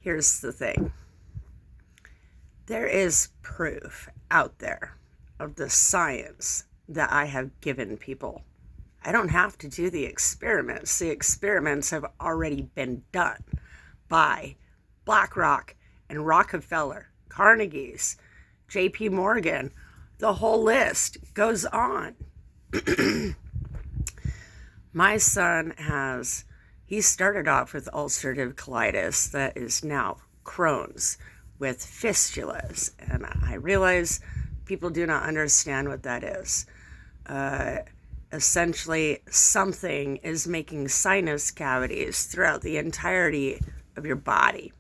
Here's the thing. There is proof out there of the science that I have given people. I don't have to do the experiments. The experiments have already been done by Blackrock and Rockefeller, Carnegie's, JP Morgan. The whole list goes on. My son he started off with ulcerative colitis that is now Crohn's with fistulas. And I realize people do not understand what that is. Essentially, something is making sinus cavities throughout the entirety of your body.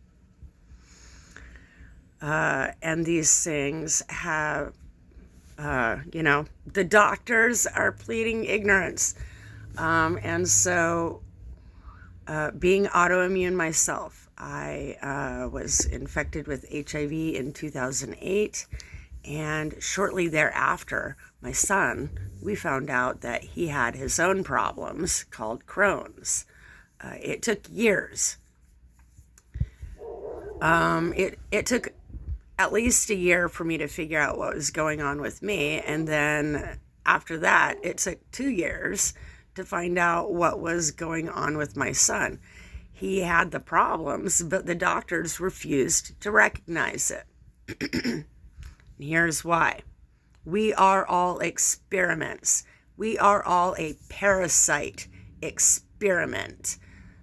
And these things have, the doctors are pleading ignorance. And so, being autoimmune myself, I was infected with HIV in 2008. And shortly thereafter, my son, we found out that he had his own problems called Crohn's. It took years. It took at least a year for me to figure out what was going on with me. And then after that, it took 2 years to find out what was going on with my son. He had the problems, but the doctors refused to recognize it. Here's why. We are all experiments. We are all a parasite experiment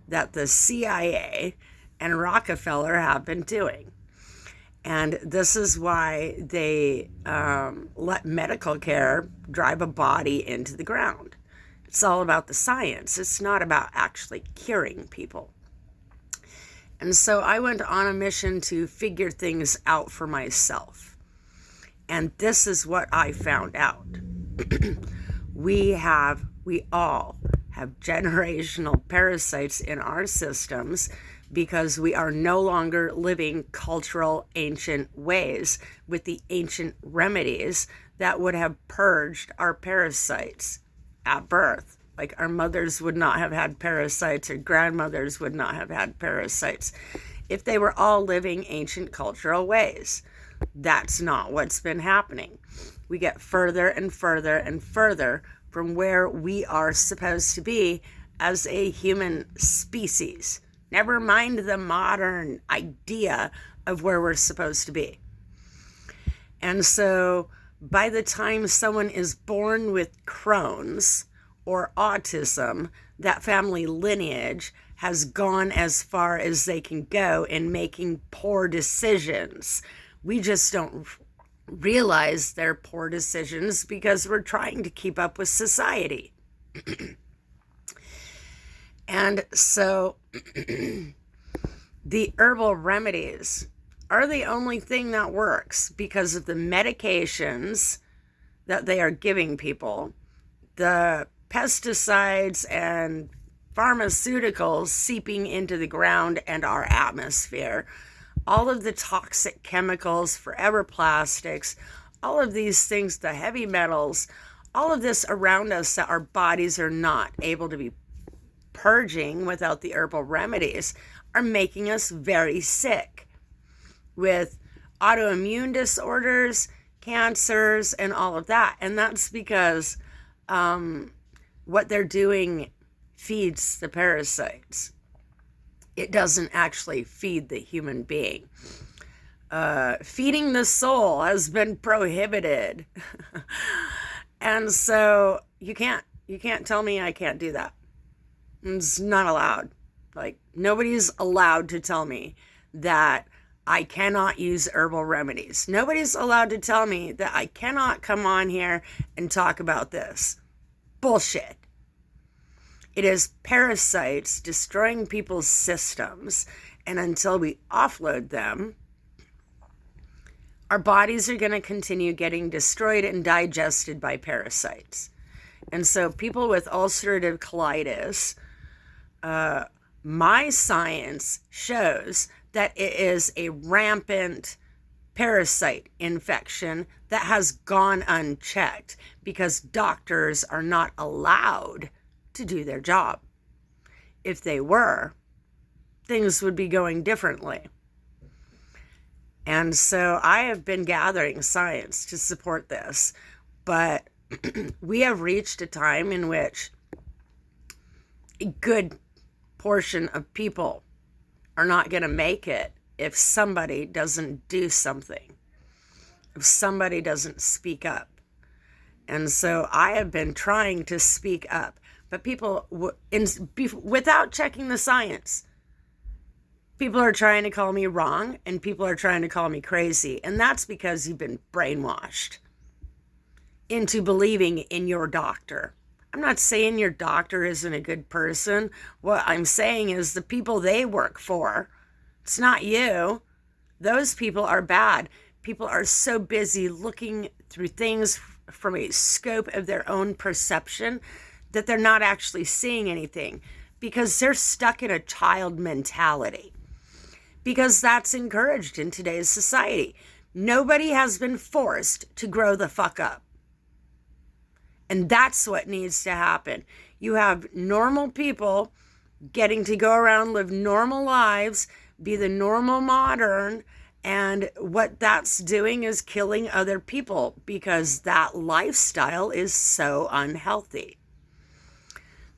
that the CIA and Rockefeller have been doing. And this is why they let medical care drive a body into the ground. It's all about the science. It's not about actually curing people. And so I went on a mission to figure things out for myself. And this is what I found out. We all have generational parasites in our systems because we are no longer living cultural ancient ways with the ancient remedies that would have purged our parasites at birth. Like our mothers would not have had parasites, or grandmothers would not have had parasites if they were all living ancient cultural ways. That's not what's been happening. We get further and further and further from where we are supposed to be as a human species. Never mind the modern idea of where we're supposed to be. And so by the time someone is born with Crohn's or autism, that family lineage has gone as far as they can go in making poor decisions. We just don't realize they're poor decisions because we're trying to keep up with society. And so the herbal remedies are the only thing that works because of the medications that they are giving people, the pesticides and pharmaceuticals seeping into the ground and our atmosphere, all of the toxic chemicals, forever plastics, all of these things, the heavy metals, all of this around us that our bodies are not able to be purging without the herbal remedies are making us very sick with autoimmune disorders, cancers, and all of that. And that's because what they're doing feeds the parasites. It doesn't actually feed the human being. Feeding the soul has been prohibited. And so you can't tell me I can't do that. It's not allowed. Like, nobody's allowed to tell me that I cannot use herbal remedies. Nobody's allowed to tell me that I cannot come on here and talk about this. Bullshit. It is parasites destroying people's systems, and until we offload them, our bodies are going to continue getting destroyed and digested by parasites. And so people with ulcerative colitis, my science shows that it is a rampant parasite infection that has gone unchecked because doctors are not allowed to do their job. If they were, things would be going differently. And so I have been gathering science to support this, but we have reached a time in which a good portion of people are not going to make it if somebody doesn't do something, if somebody doesn't speak up. And so I have been trying to speak up, but people, without checking the science, people are trying to call me wrong and people are trying to call me crazy. And that's because you've been brainwashed into believing in your doctor. I'm not saying your doctor isn't a good person. What I'm saying is the people they work for, it's not you. Those people are bad. People are so busy looking through things from a scope of their own perception that they're not actually seeing anything because they're stuck in a child mentality. Because that's encouraged in today's society. Nobody has been forced to grow the fuck up. And that's what needs to happen. You have normal people getting to go around, live normal lives, be the normal modern, and what that's doing is killing other people because that lifestyle is so unhealthy.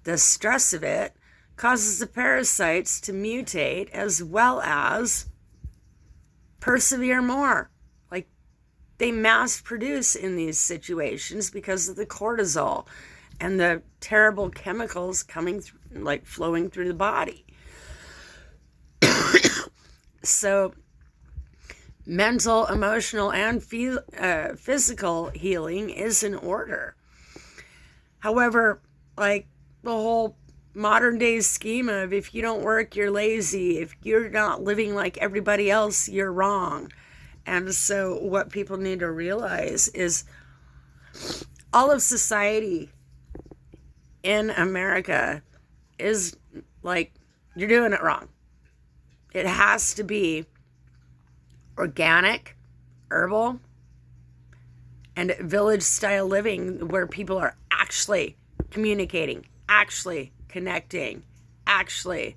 The stress of it causes the parasites to mutate as well as persevere more. Like they mass produce in these situations because of the cortisol and the terrible chemicals coming through, like flowing through the body. So mental, emotional, and physical healing is in order. However, like the whole modern day schema of if you don't work, you're lazy. If you're not living like everybody else, you're wrong. And so what people need to realize is all of society in America is like, you're doing it wrong. It has to be organic, herbal, and village style living where people are actually communicating, actually connecting, actually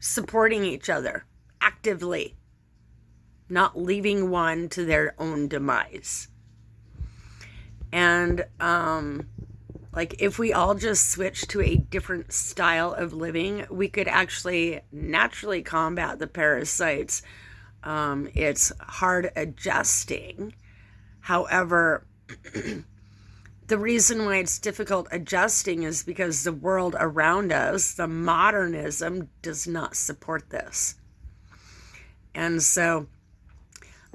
supporting each other actively, not leaving one to their own demise. And like if we all just switch to a different style of living, we could actually naturally combat the parasites. It's hard adjusting. However, the reason why it's difficult adjusting is because the world around us, the modernism, does not support this. And so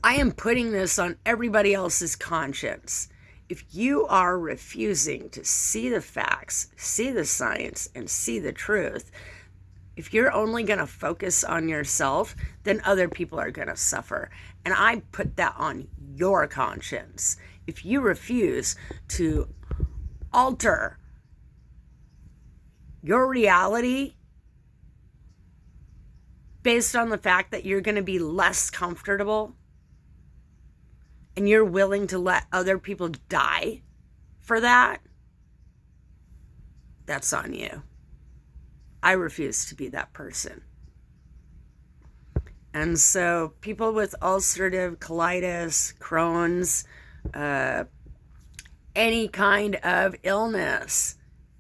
I am putting this on everybody else's conscience. If you are refusing to see the facts, see the science, and see the truth, if you're only going to focus on yourself, then other people are going to suffer. And I put that on your conscience. If you refuse to alter your reality based on the fact that you're going to be less comfortable and you're willing to let other people die for that, that's on you. I refuse to be that person. And so people with ulcerative colitis, Crohn's, any kind of illness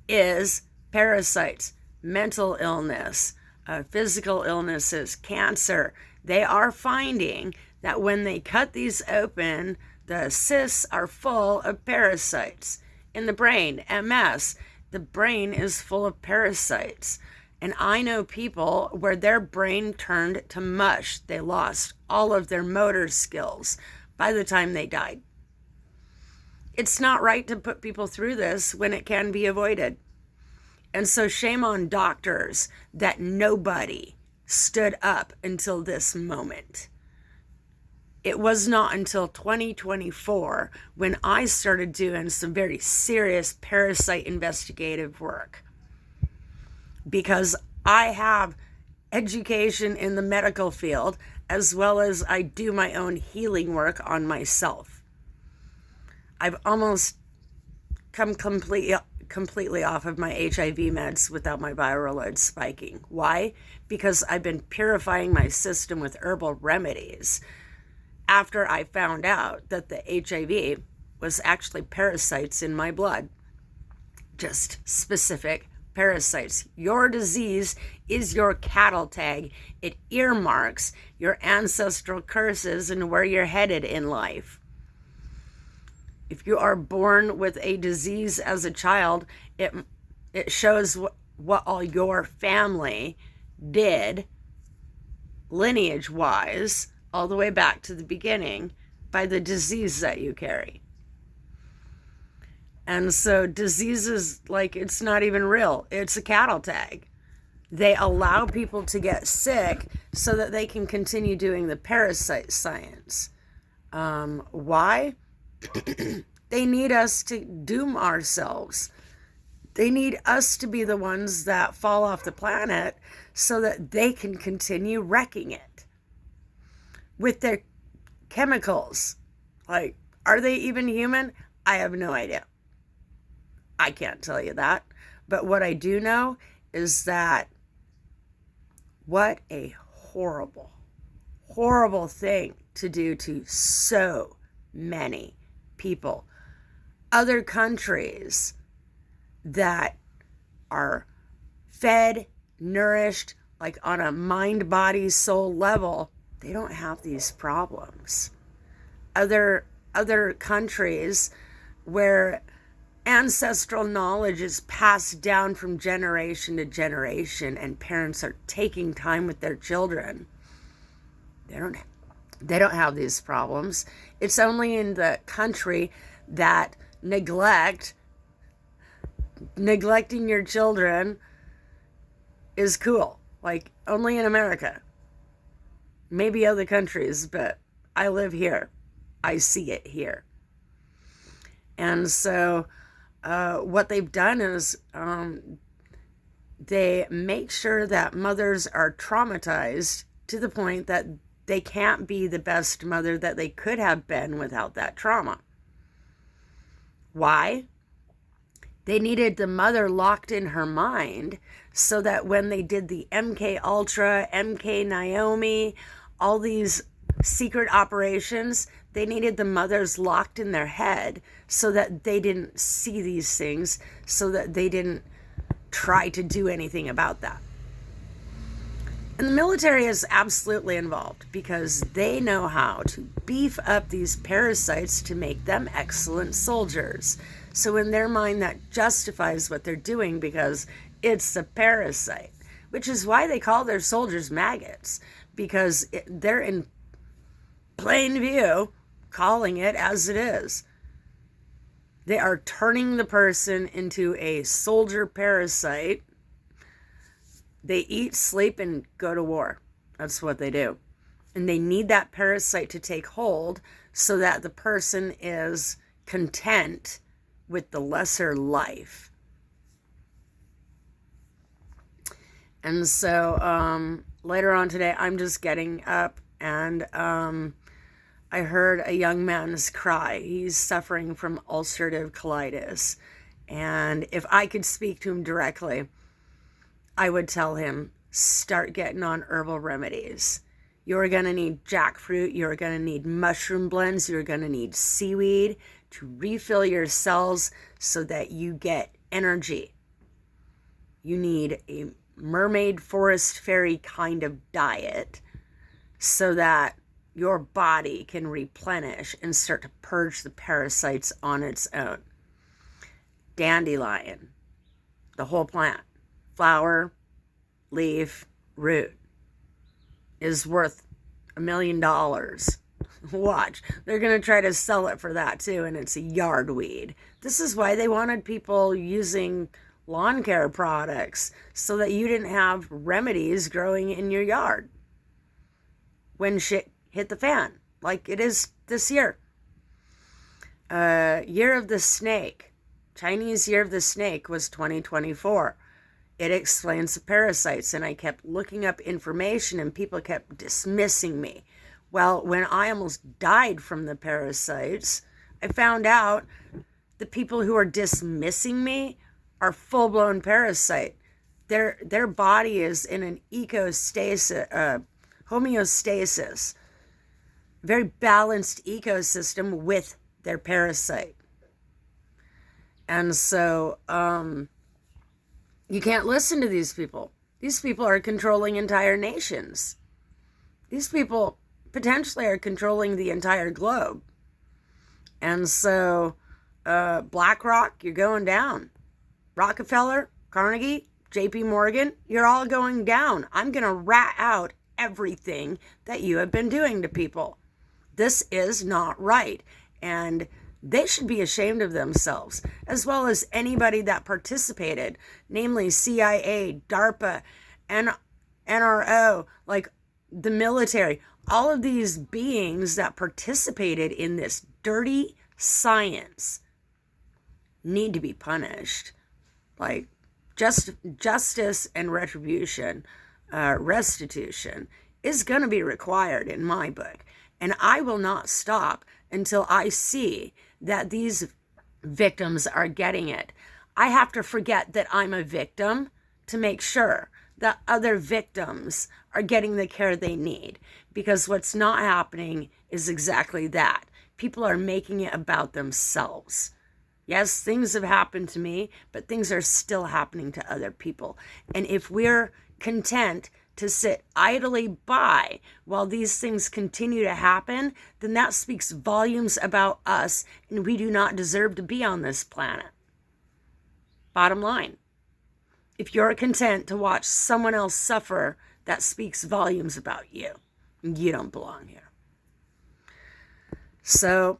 is parasites, mental illness, physical illnesses, cancer. They are finding that when they cut these open, the cysts are full of parasites. In the brain, MS, the brain is full of parasites. And I know people where their brain turned to mush. They lost all of their motor skills by the time they died. It's not right to put people through this when it can be avoided. And so shame on doctors that nobody stood up until this moment. It was not until 2024 when I started doing some very serious parasite investigative work. Because I have education in the medical field as well as I do my own healing work on myself. I've almost come completely off of my HIV meds without my viral load spiking. Why? because I've been purifying my system with herbal remedies after I found out that the HIV was actually parasites in my blood. Just specific parasites. Your disease is your cattle tag. It earmarks your ancestral curses and where you're headed in life. If you are born with a disease as a child, it shows what all your family did lineage-wise all the way back to the beginning by the disease that you carry. And so diseases, like, it's not even real. It's a cattle tag. They allow people to get sick so that they can continue doing the parasite science. Why? They need us to doom ourselves. They need us to be the ones that fall off the planet so that they can continue wrecking it with their chemicals. Like, are they even human? I have no idea. I can't tell you that. But what I do know is that what a horrible, horrible thing to do to so many people. Other countries that are fed, nourished, like on a mind, body, soul level, they don't have these problems. Other countries where ancestral knowledge is passed down from generation to generation and parents are taking time with their children, they don't have these problems. It's only in the country that neglecting your children is cool. Like, only in America. Maybe other countries, but I live here. I see it here. And so what they've done is they make sure that mothers are traumatized to the point that they can't be the best mother that they could have been without that trauma. Why? They needed the mother locked in her mind so that when they did the MK Ultra, MK Naomi, all these secret operations, they needed the mothers locked in their head so that they didn't see these things, so that they didn't try to do anything about that. And the military is absolutely involved because they know how to beef up these parasites to make them excellent soldiers. So in their mind, that justifies what they're doing because it's a parasite, which is why they call their soldiers maggots, because they're in plain view calling it as it is. They are turning the person into a soldier parasite. They eat, sleep, and go to war. That's what they do. And they need that parasite to take hold so that the person is content with the lesser life. And so later on today, I'm just getting up and I heard a young man's cry. He's suffering from ulcerative colitis. And if I could speak to him directly, I would tell him, start getting on herbal remedies. You're going to need jackfruit. You're going to need mushroom blends. You're going to need seaweed to refill your cells so that you get energy. You need a mermaid, forest, fairy kind of diet so that your body can replenish and start to purge the parasites on its own. Dandelion, the whole plant, flower, leaf, root, is worth $1 million. Watch, they're going to try to sell it for that too, and it's a yard weed. This is why they wanted people using lawn care products, so that you didn't have remedies growing in your yard when shit hit the fan, like it is this year. Year of the Snake, Chinese Year of the Snake was 2024. It explains the parasites, and I kept looking up information and people kept dismissing me. Well, when I almost died from the parasites, I found out the people who are dismissing me are full-blown parasite. their body is in an homeostasis, very balanced ecosystem with their parasite. And so you can't listen to these people. These people are controlling entire nations. These people potentially are controlling the entire globe. And so Blackrock, you're going down. Rockefeller, Carnegie, JP Morgan, you're all going down. I'm going to rat out everything that you have been doing to people. This is not right. And they should be ashamed of themselves, as well as anybody that participated, namely CIA, DARPA, and NRO, like the military. All of these beings that participated in this dirty science need to be punished. Like justice and retribution, restitution is going to be required in my book. And I will not stop until I see that these victims are getting it. I have to forget that I'm a victim to make sure that other victims are getting the care they need. Because what's not happening is exactly that. People are making it about themselves. Yes, things have happened to me, but things are still happening to other people. And if we're content to sit idly by while these things continue to happen, then that speaks volumes about us, and we do not deserve to be on this planet. Bottom line. If you're content to watch someone else suffer, that speaks volumes about you. You don't belong here. So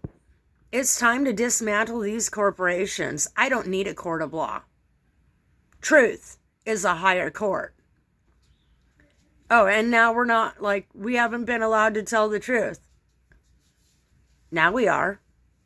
it's time to dismantle these corporations. I don't need a court of law. Truth is a higher court. Oh, and now we haven't been allowed to tell the truth. Now we are.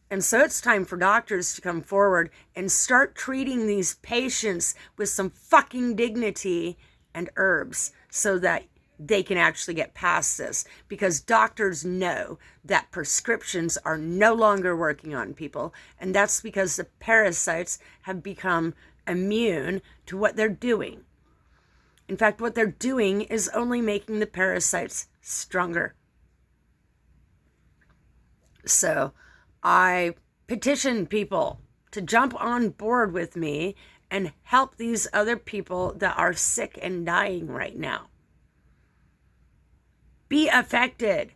And so it's time for doctors to come forward and start treating these patients with some fucking dignity and herbs so that they can actually get past this. Because doctors know that prescriptions are no longer working on people. And that's because the parasites have become immune to what they're doing. In fact, what they're doing is only making the parasites stronger. So I petition people to jump on board with me and help these other people that are sick and dying right now. Be affected.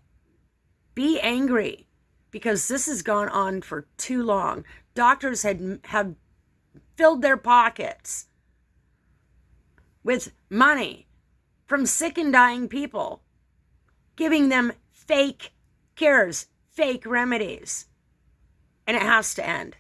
Be angry, because this has gone on for too long. Doctors have filled their pockets with money from sick and dying people, giving them fake cures, fake remedies. And it has to end.